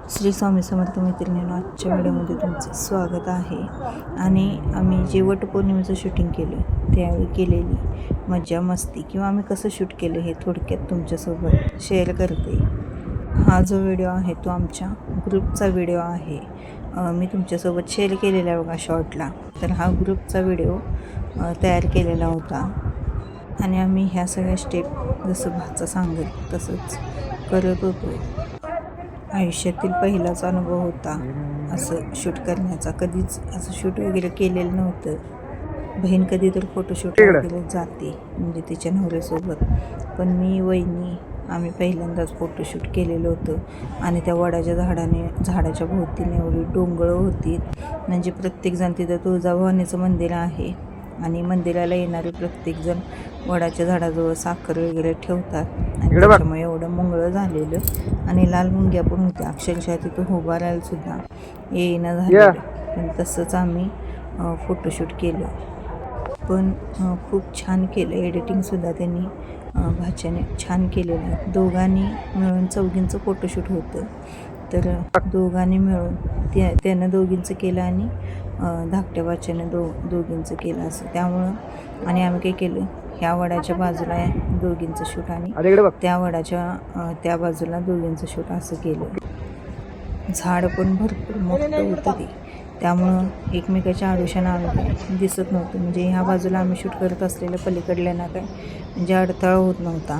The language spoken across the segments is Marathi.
श्री स्वामी समर्थ मैत्रिणींनो, आजच्या व्हिडिओमध्ये तुमचं स्वागत आहे. आणि आम्ही जे वटपौर्णिमेचं शूटिंग केलं त्यावेळी केलेली मज्जा मस्ती किंवा आम्ही कसं शूट केलं हे थोडक्यात तुमच्यासोबत शेअर करते. हा जो व्हिडिओ आहे तो आमच्या ग्रुपचा व्हिडिओ आहे. मी तुमच्यासोबत शेअर केलेला आहे बघा शॉर्टला. तर हा ग्रुपचा व्हिडिओ तयार केलेला होता आणि आम्ही ह्या सगळ्या स्टेप जसं भाचा सांगत तसंच करत होतो. आयुष्यातील पहिलाच अनुभव होता असं शूट करण्याचा. कधीच असं शूट वगैरे केलेलं नव्हतं. बहीण कधी तर फोटोशूट वगैरे जाते म्हणजे तिच्या नवऱ्यासोबत, पण मी वहिनी आम्ही पहिल्यांदाच फोटोशूट केलेलं होतं. आणि त्या वडाच्या झाडाच्या भोवतीने एवढी डोंगरं होती, म्हणजे प्रत्येकजण तिथं तुळजाभवानीचं मंदिर आहे आणि मंदिराला येणारे प्रत्येकजण वडाच्या झाडाजवळ साखर वगैरे ठेवतात. आणि त्याच्यामुळे एवढं मुंगळं झालेलं आणि लाल मुंग्या पण होत्या. अक्षरशः तिथं उभारायला सुद्धा येईना झालेलं. पण तसंच आम्ही फोटोशूट केलं. पण खूप छान केलं. एडिटिंगसुद्धा त्यांनी भाच्याने छान केलेलं आहे. दोघांनी मिळून चौघींचं फोटोशूट होतं. तर दोघांनी मिळून त्यानं दोघींचं केलं आणि धाकट्या बाच्यानं दोघींचं केलं असं. त्यामुळं आणि आम्ही काय केलं, ह्या वडाच्या बाजूला दोघींचं शूट आणि त्या वडाच्या त्या बाजूला दोघींचं शूट असं केलं. झाड पण भरपूर मोठं होतं ते, त्यामुळं एकमेकाच्या आडोशानं आम्ही दिसत नव्हतं. म्हणजे ह्या बाजूला आम्ही शूट करत असलेलं पलीकडल्यांना काय म्हणजे अडथळा होत नव्हता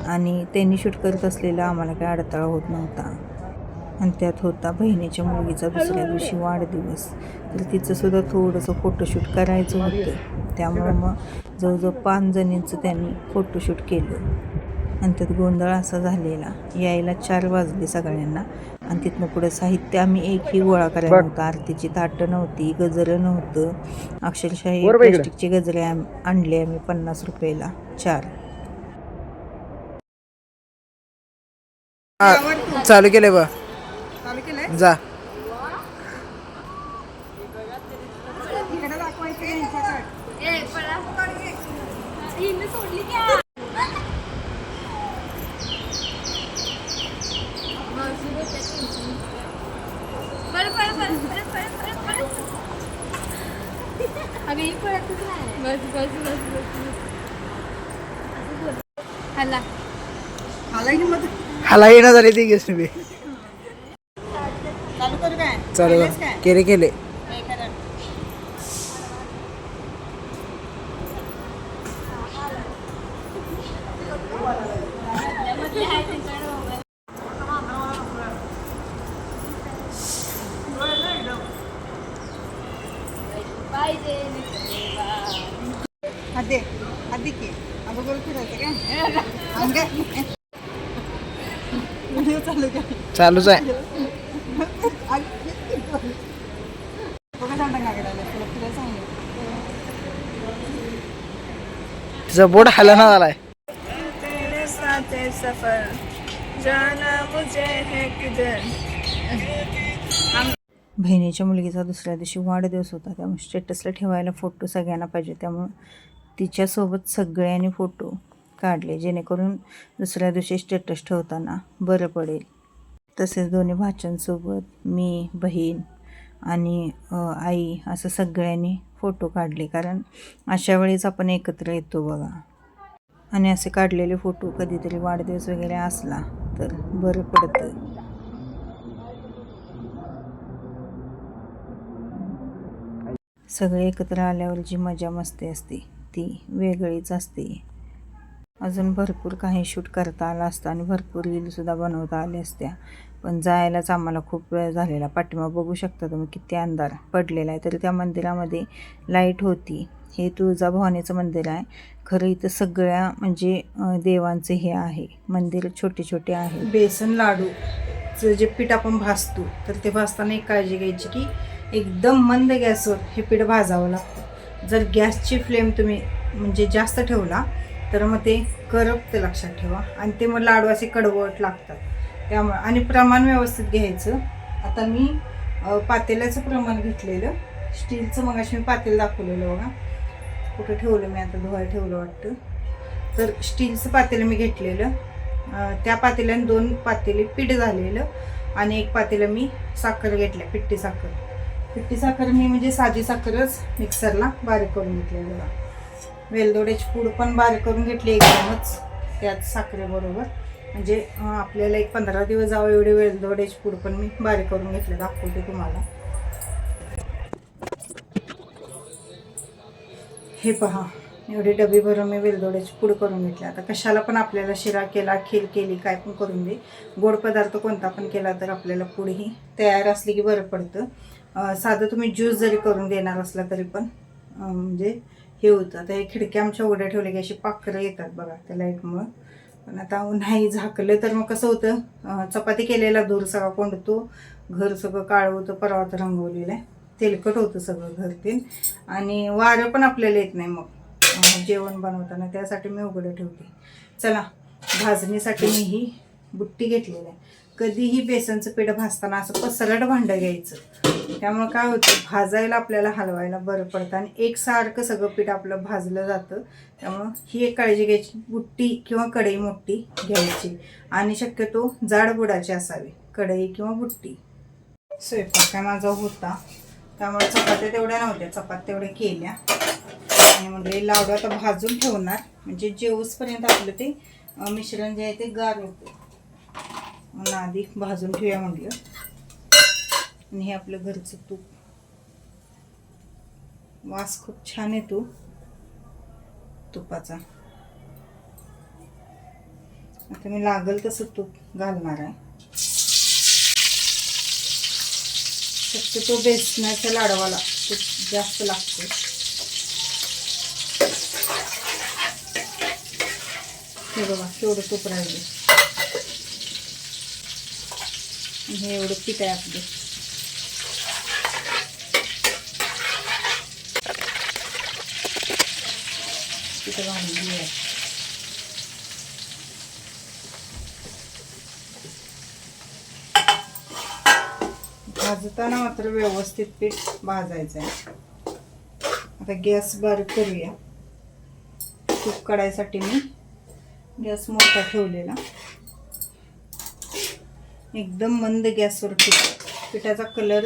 आणि त्यांनी शूट करत असलेला आम्हाला काय अडथळा होत नव्हता. आणि त्यात होता बहिणीच्या मुलगीचा दुसऱ्या दिवशी वाढदिवस. तर तिचंसुद्धा थोडंसं फोटोशूट करायचं होतं. त्यामुळं मग जवळजवळ 5 जणींचं त्यांनी फोटोशूट केलं. आणि त्यात गोंधळ असा झालेला, यायला 4 वाजले सगळ्यांना. आणि तिथनं पुढे साहित्य आम्ही एकही गोळा करायला नव्हतं. आरतीची ताटं नव्हती, गजरं नव्हतं. अक्षरशः प्लॅस्टिकचे गजरे आणले आम्ही 50 रुपयाला 4. चालू केले बा जा. हाला येणं झाले ते गेस मी चालू केले. चालूच आहे. तिचा बोर्ड हलना झालाय. बहिणीच्या मुलगीचा दुसऱ्या दिवशी वाढदिवस होता, त्यामुळे स्टेटसला ठेवायला फोटो सगळ्यांना पाहिजे. त्यामुळं तिच्यासोबत सगळ्यांनी फोटो काढले, जेणेकरून दुसऱ्या दिवशी स्टेटस ठेवताना बरं पडेल. तसेच दोन्ही भाच्यांसोबत मी, बहीण आणि आई असं सगळ्यांनी फोटो काढले. कारण अशा वेळेस आपण एकत्र येतो बघा. आणि असे काढलेले फोटो कधीतरी वाढदिवस वगैरे असला तर बरं पडतं. सगळे एकत्र आल्यावर जी मजा मस्ती असते ती वेगळीच असते. अजून भरपूर काही शूट करता आलं असतं आणि भरपूर रीलसुद्धा बनवता आल्या असत्या, पण जायलाच आम्हाला खूप वेळ झालेला. पाठीमागं बघू शकता तुम्ही किती अंधार पडलेला आहे. तरी त्या मंदिरामध्ये लाईट होती. हे तुळजाभवानीचं मंदिर आहे. खरं इथं सगळ्या म्हणजे देवांचे हे आहे मंदिर, छोटे छोटे आहे. बेसन लाडूचं जे पीठ आपण भाजतो, तर ते भाजताना एक काळजी घ्यायची की एकदम मंद गॅसवर हे पीठ भाजावं लागतं. जर गॅसची फ्लेम तुम्ही म्हणजे जास्त ठेवला तर मग ते करपतं, लक्षात ठेवा. आणि ते मग लाडू असे कडवट लागतात. त्यामुळे आणि प्रमाण व्यवस्थित घ्यायचं. आता मी पातेल्याचं प्रमाण घेतलेलं, स्टीलचं मगाशी मी पातेलं दाखवलेलं बघा. कुठं ठेवलं मी आता, धुवायला ठेवलं वाटतं. तर स्टीलचं पातेलं मी घेतलेलं. त्या पातेल्याने 2 पातेले पीठ झालेलं आणि एक पातेलं मी साखर घेतल्या, पिठी साखर. पिठी साखर मी म्हणजे साधी साखरच मिक्सरला बारीक करून घेतली बघा. वेलदोड्याची पूड पण बारीक करून घेतली एकदमच त्यात साखरेबरोबर. म्हणजे आपल्याला एक 15 दिवस जावं एवढी वेलदोड्याची पूड पण मी बारीक करून घेतली, दाखवते तुम्हाला. हे पहा, एवढी डबी भरून मी वेलदोड्याची पूड करून घेतली. आता कशाला पण आपल्याला शिरा केला, खीर केली, काय पण करून दे, गोड पदार्थ कोणता पण केला तर आपल्याला पूड ही तयार असली की बरं पडतं. साधं तुम्ही ज्यूस जरी करून देणार असला तरी पण म्हणजे हे होतं. आता हे खिडक्या आमच्या उघड्या ठेवल्या की अशी पाखरं येतात बघा त्या लाईटमुळं. पण आता नाही झाकलं तर मग कसं होतं, चपाती केलेला धूर सगळा कोंडतो, घर सगळं काळं होतं. परवा तर रंगवलेलं आहे, तेलकट होतं सगळं घर ते, आणि वारं पण आपल्याला येत नाही मग जेवण बनवताना. त्यासाठी मी उघडं ठेवते. चला, भाजणीसाठी मी ही बुट्टी घेतलेली आहे. कधीही बेसनचं पीठ भाजताना असं पसरट भांडं घ्यायचं, त्यामुळे काय होतं भाजायला आपल्याला हलवायला बरं पडतं आणि एकसारखं सगळं पीठ आपलं भाजलं जातं. त्यामुळं ही एक काळजी घ्यायची, बुट्टी किंवा कढई मोठी घ्यायची आणि शक्यतो जाड बुडाची असावी कढई किंवा बुट्टी. स्वयंपाक काय माझा होता त्यामुळे चपात्या तेवढ्या नव्हत्या, चपात्या तेवढ्या केल्या आणि म्हणजे लाडू आता भाजून ठेवणार, म्हणजे जेवूसपर्यंत आपलं ते मिश्रण जे आहे ते गार होतं. म्हणून आधी भाजून ठेवूया म्हटलं. आणि हे आपलं घरचं तूप, वास खूप छान येतो तुपाचा. आता मी लागल तसं तूप घालणार आहे. शक्यतो बेसनाच्या लाडवाला तूप जास्त लागतं. हे बघा केवढं तूप राहिलं. हे एवढं पीठ आहे आपलं. पीठ घालून घेऊया. भाजताना मात्र व्यवस्थित पीठ भाजायचं आहे. आता गॅस बारीक करूया. तूप काढायसाठी मी गॅस मोठा ठेवलेला. एकदम मंद गॅसवर पिठाचा कलर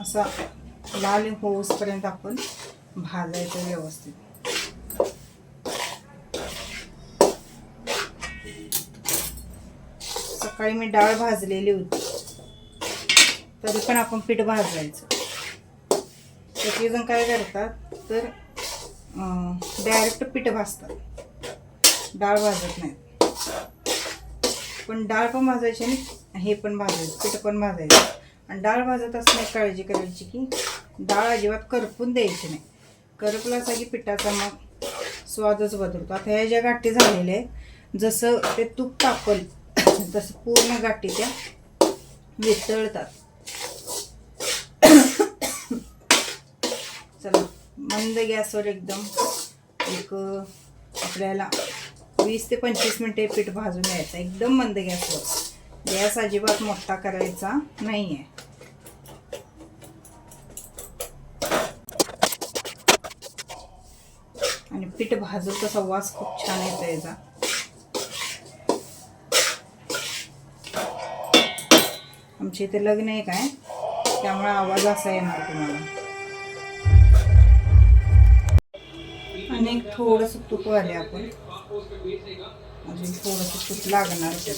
असा लाल होऊसपर्यंत आपण भाजायचं व्यवस्थित. सकाळी मी डाळ भाजलेली होती तरी पण आपण पीठ भाजायचं. काही जण काय करतात तर डायरेक्ट पीठ भाजतात, डाळ भाजत नाही. पण डाळ पण भाजायची आणि हे पण भाजायचं, पीठ पण भाजायचं. आणि डाळ भाजत असताना काळजी करायची की डाळ अजिबात करपून द्यायची नाही. करपला असा की पिठाचा मग स्वादच बदलतो. आता ह्या ज्या गाठी झालेल्या आहेत, जसं ते तूप तापल तसं पूर्ण गाठी त्या वितळतात. चला, मंद गॅसवर एकदम एक आपल्याला 20 ते 25 मिनिटे पीठ भाजून घ्यायचं, एकदम मंद गॅसवर. गॅस अजिबात मोठा करायचा नाही आहे. आणि पीठ भाजून तसा वास खूप छान येतो याचा. आमच्या इथे लग्न आहे काय, त्यामुळे आवाज असा येणार तुम्हाला. आणि एक थोडंसं तूप घाले आपण, अजून थोडंसं तूप लागणार त्यात.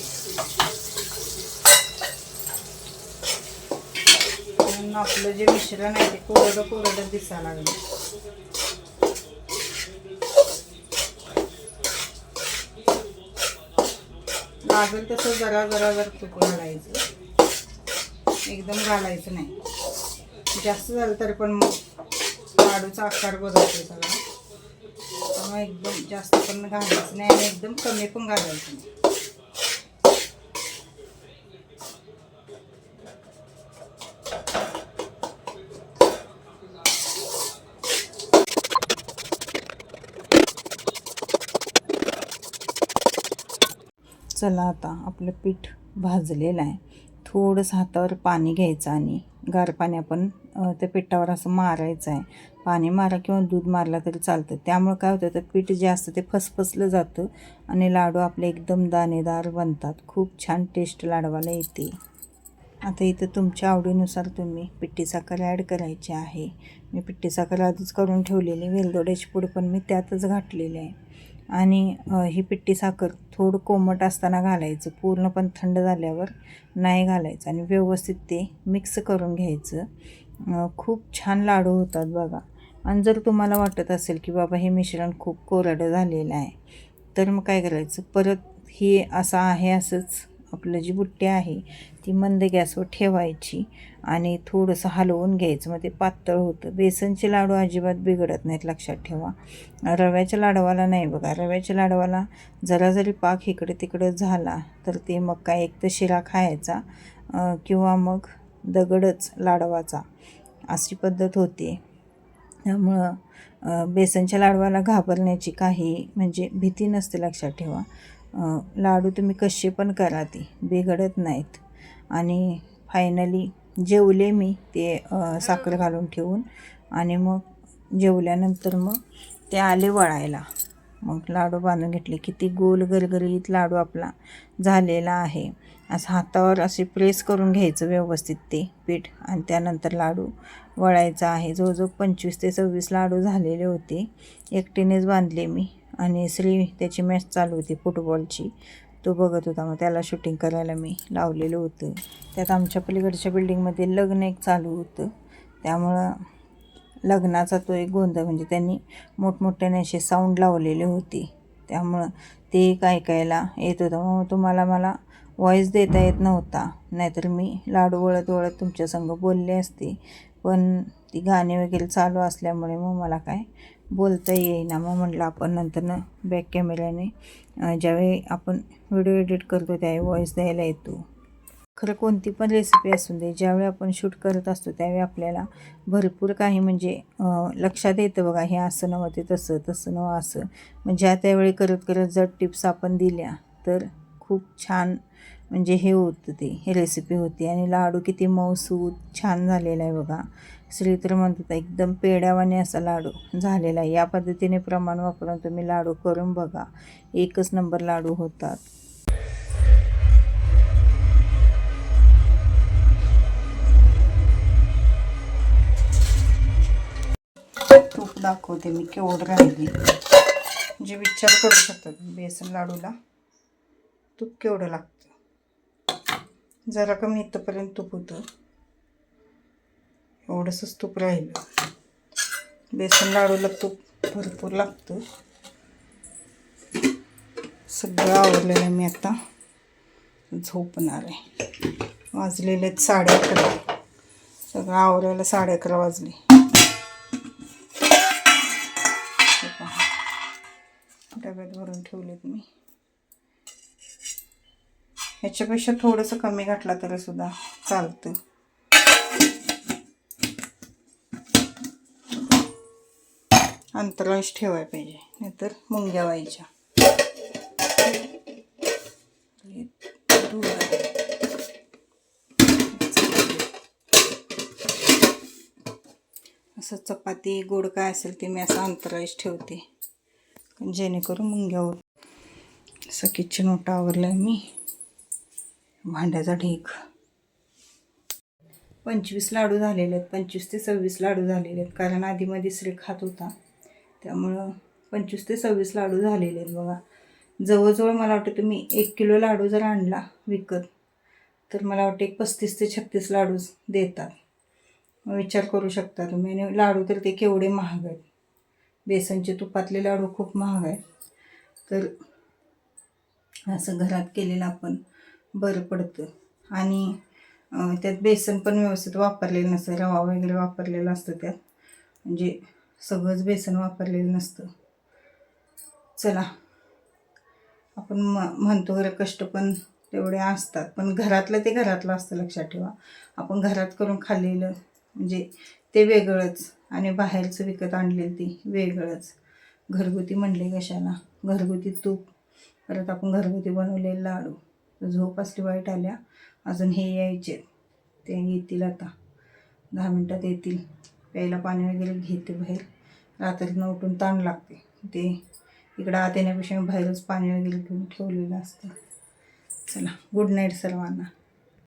म्हणून आपलं जे मिश्रण आहे ते कोरडं कोरडं दिसायला लागलं. लागेल तसं जरा जरा जरा तूप घालायचं, एकदम घालायचं नाही. जास्त झालं तरी पण मग लाडूचा आकार बदलतो सगळा. त्यामुळे एकदम जास्त पण घालायचं नाही आणि एकदम कमी पण घालायचं नाही. चला, आता आपलं पीठ भाजलेलं आहे. थोडंसं हातावर पाणी घ्यायचं आणि गार पाणी आपण त्या पिठावर असं मारायचं आहे. पाणी मारा किंवा दूध मारला तरी चालतं. त्यामुळे काय होतं, तर पीठ जे असतं ते फसफसलं जातं आणि लाडू आपले एकदम दाणेदार बनतात. खूप छान टेस्ट लाडवाला येते. आता इथं तुमच्या आवडीनुसार तुम्ही पिठी साखर ॲड करायची आहे. मी पिठी साखर आधीच करून ठेवलेली, वेलदोड्याची पूड पण मी त्यातच घातलेली आहे. आणि ही पिठी साखर थोडं कोमट असताना घालायचं, पूर्ण पण थंड झाल्यावर नाही घालायचं. आणि व्यवस्थित ते मिक्स करून घ्यायचं. खूप छान लाडू होतात बघा. आणि जर तुम्हाला वाटत असेल की बाबा हे मिश्रण खूप कोरडं झालेलं आहे, तर मग काय करायचं, परत ही असं आहे असंच आपलं जी बुट्टी आहे ती मंद गॅसवर ठेवायची आणि थोडंसं हलवून घ्यायचं. मग ते पातळ होतं. बेसनचे लाडू अजिबात बिघडत नाहीत, लक्षात ठेवा. रव्याच्या लाडवाला नाही बघा. रव्याच्या लाडवाला जरा जरी पाक इकडे तिकडं झाला तर ते मग काय एक तर शिरा खायचा किंवा मग दगडच लाडवाचा, अशी पद्धत होते. त्यामुळं बेसनच्या लाडवाला घाबरण्याची काही म्हणजे भीती नसते, लक्षात ठेवा. लाडू तुम्ही कसे पण करा, ते बिघडत नाहीत. आणि फायनली जेवले मी ते साखर घालून ठेवून. आणि मग जेवल्यानंतर मग ते आले वळायला. मग लाडू बांधून घेतले. किती गोल गरगरीत लाडू आपला झालेला आहे. असं हातावर असे प्रेस करून घ्यायचं व्यवस्थित ते पीठ आणि त्यानंतर लाडू वळायचा आहे. जवळजवळ 25 ते 26 लाडू झालेले होते. एकटीनेच बांधले मी. आणि श्री त्याची मॅच चालू होती फुटबॉलची, तो बघत होता. मग त्याला शूटिंग करायला मी लावलेलं होतं. त्यात आमच्या पलीकडच्या बिल्डिंगमध्ये लग्न एक चालू होतं, त्यामुळं लग्नाचा तो एक गोंधळ, म्हणजे त्यांनी मोठमोठ्याने असे साऊंड लावलेले होते, त्यामुळं ते एक ऐकायला येत होतं. मग तुम्हाला मला व्हॉईस देता येत नव्हता, नाहीतर मी लाडू वळत वळत तुमच्यासंग बोलले असते. पण ती गाणी वगैरे चालू असल्यामुळे मग मला काय बोलता येईना. मग म्हटलं आपण नंतरनं बॅक कॅमेऱ्याने ज्यावेळी आपण व्हिडिओ एडिट करतो त्यावेळी व्हॉईस द्यायला येतो. खरं कोणती पण रेसिपी असून दे, ज्यावेळी आपण शूट करत असतो त्यावेळी आपल्याला भरपूर काही म्हणजे लक्षात येतं बघा, हे असं नव्हं, ते तसं, तसं नव्हं असं. मग ज्या त्यावेळी करत करत जर टिप्स आपण दिल्या तर खूप छान म्हणजे हे होतं, ते रेसिपी होती. आणि लाडू किती मऊसूत छान झालेला आहे बघा. श्री तर म्हणत होता एकदम पेड्यावाने असा लाडू झालेला आहे. या पद्धतीने प्रमाण वापरून तुम्ही लाडू करून बघा, एकच नंबर लाडू होतात. तूप दाखवते मी केवढं राहिली. म्हणजे विचार करू शकतात बेसन लाडूला तूप केवढं लागतं. जरा कमी इथंपर्यंत तूप होतं, एवढंसंच तूप राहिलं. बेसन लाडूला तूप भरपूर लागतं. सगळं आवरलेलं मी आता झोपणार आहे. वाजलेले 11:30. सगळं आवरायला 11:30 वाजले. डब्यात भरून ठेवलेत मी. ह्याच्यापेक्षा थोडंसं कमी घातला तरी सुद्धा चालतं. अंतराळच ठेवायला पाहिजे, नाहीतर मुंग्या व्हायच्या. असं चपाती गोड काय असेल ते मी असं अंतराळच ठेवते, जेणेकरून मुंग्या होत. असं किचन ओटा आवरलं आहे मी. भांड्याचा ढीग. 25 लाडू झालेले आहेत. 25 ते 26 लाडू झालेले आहेत, कारण आधीमध्ये श्री खात होता, त्यामुळं 25 ते 26 लाडू झालेले आहेत बघा. जवळजवळ मला वाटतं तुम्ही 1 किलो लाडू जर आणला विकत तर मला वाटतं 35 ते 36 लाडू देतात. विचार करू शकता तुम्ही. आणि लाडू तर ते केवढे महाग आहेत. बेसनचे तुपातले लाडू खूप महाग आहेत. तर असं घरात केलेलं आपण बरं पडतं. आणि त्यात बेसन पण व्यवस्थित वापरलेलं नसतं, रवा वगैरे वापरलेला असतं त्यात, म्हणजे सगळंच बेसन वापरलेलं नसतं. चला, आपण म्हणतो खरं कष्ट पण तेवढे असतात, पण घरातलं ते घरातलं असतं, लक्षात ठेवा. आपण घरात करून खाल्लेलं म्हणजे ते वेगळंच आणि बाहेरचं विकत आणलेलं ते वेगळंच. घरगुती म्हणले कशाला, घरगुती तूप, परत आपण घरगुती बनवलेले लाडू. झोप असली वाईट आल्या. अजून हे यायचे, ते येतील आता 10 मिनटात येतील. प्यायला पाणी वगैरे घेते बाहेर. रात्रीनं उठून ताण लागते, ते इकडं आत येण्यापेक्षा बाहेरच पाणी वगैरे घेऊन ठेवलेलं असतं. चला, गुड नाईट सर्वांना.